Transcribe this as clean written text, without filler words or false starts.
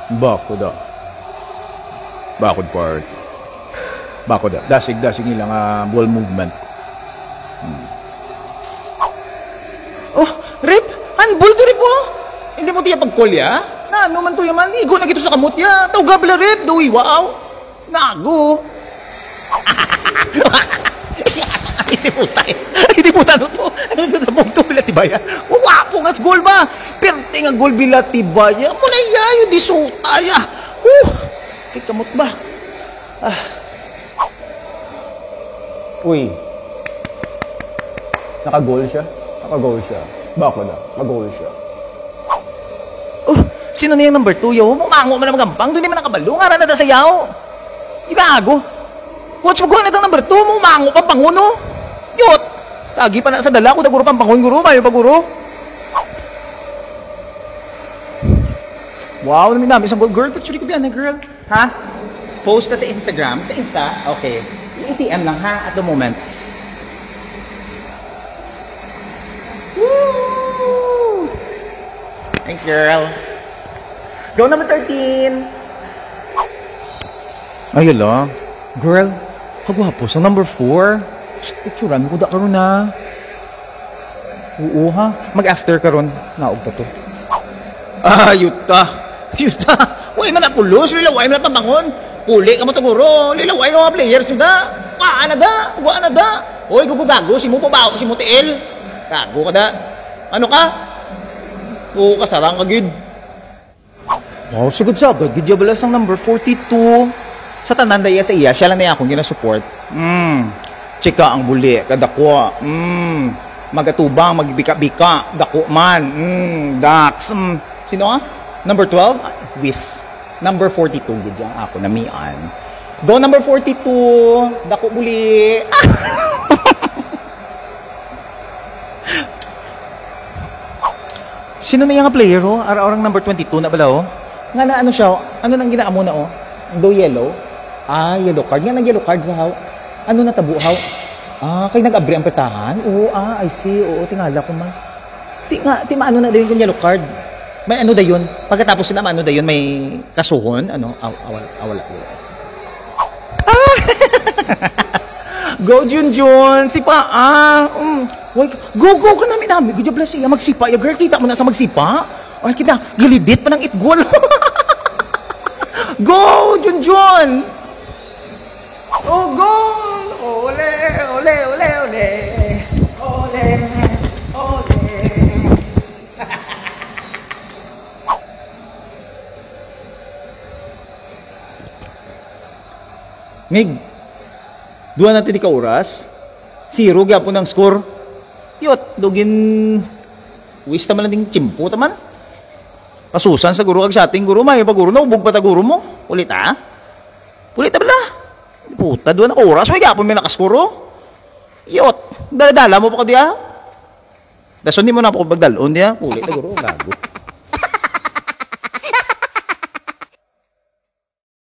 Bako da. Bakod part. Bako da. Dasig nila nga ball movement. Oh, Rip! Handball to Rip oh! Hindi mo tiya pagkolya? Na ano man to yaman? Igo na gito sa kamot ya. Tawga bala Rip! Dawi wow! Nago! Hindi po tayo to. Ano sa sabong to bilatibaya? Wapo nga gol ba? Perte nga gol bilatibaya. Muna yayo di suta ya. Kay kamot ba? Uy. Naka-goal siya. Bako da. Naka-goal siya. Sino na yung number 2 yaw? Mumango man ang gampang. Doon di man nakabalo. Nga na sa yaw. Igago. Coach, magawa na itong number 2. Mumango pa panguno. Yot! Tagi pa na sa dala ko. Daguro pang pangun guro. Mayo pa guro. Wow, namin namin isang goal. Girl, picture ko biyan na girl. Ha? Post ka sa Instagram? Sa Insta? Okay. ATM lang ha at the moment. Woo! Thanks girl. Go number 13. Ayun lang. Girl, kagwapo sa number 4. Picturean ko da karon na. Oo ha. Mag-after karon. Naog pa to. Yuta. Uy, man na pulos. Lilaway man na pabangon. Puli ka mo taguro. Lilaway ka mga players mo da. Waan na da. Uy, gugugago. Si mo pabaho. Si mo tiil. Gago ka da. Ano ka? Oo, kasarang ka gid. Wow, sagad. Gidya balas ang number 42. Sa tanan daya sa iya, siya lang na akong ginasupport. Chika ang buli, kadako. Magatubang, magbika-bika, dako man. Dax. Sino ka? Number 12? Wiz. Number 42, gidya ako, namian. Go number 42, dako buli. Sino na yung player, oh? Ara-arang number 22 na pala, oh? Nga na ano siya, ano nang ginaamo na, oh? Do yellow? Yellow card. Nga nang yellow card sa how? Ano na tabo, how? Kay nag-abri ang petahan? Oo, I see. Oo, tingala ko man. Maano na dayon yung yellow card? May ano dayon? Pagkatapos na ano dayon, may kasuhon? Ano? Wala. Go, Junjun! Sipa, Go ka namin. Good job, siya. Magsipa. Ya, girl, kita mo na sa magsipa. Ay, kita. Gilidit pa ng itgol. Go, Junjun! Oh, goal! Ole! Mig, duha natin di ka oras. 0 gyapon ang score. Yot, dugin wis taman lang ding chimpo taman. Kasusan sa guro kag sating guro may paguro na ubog pa ta guro mo. Ulit ha? Ulit ta bala. Puta, duha na oras way gyapon may nakaskoro. Yot, dala mo pa ka diha. Dason di mo na pa ko bagdalon diha. Ulit ta guro gago.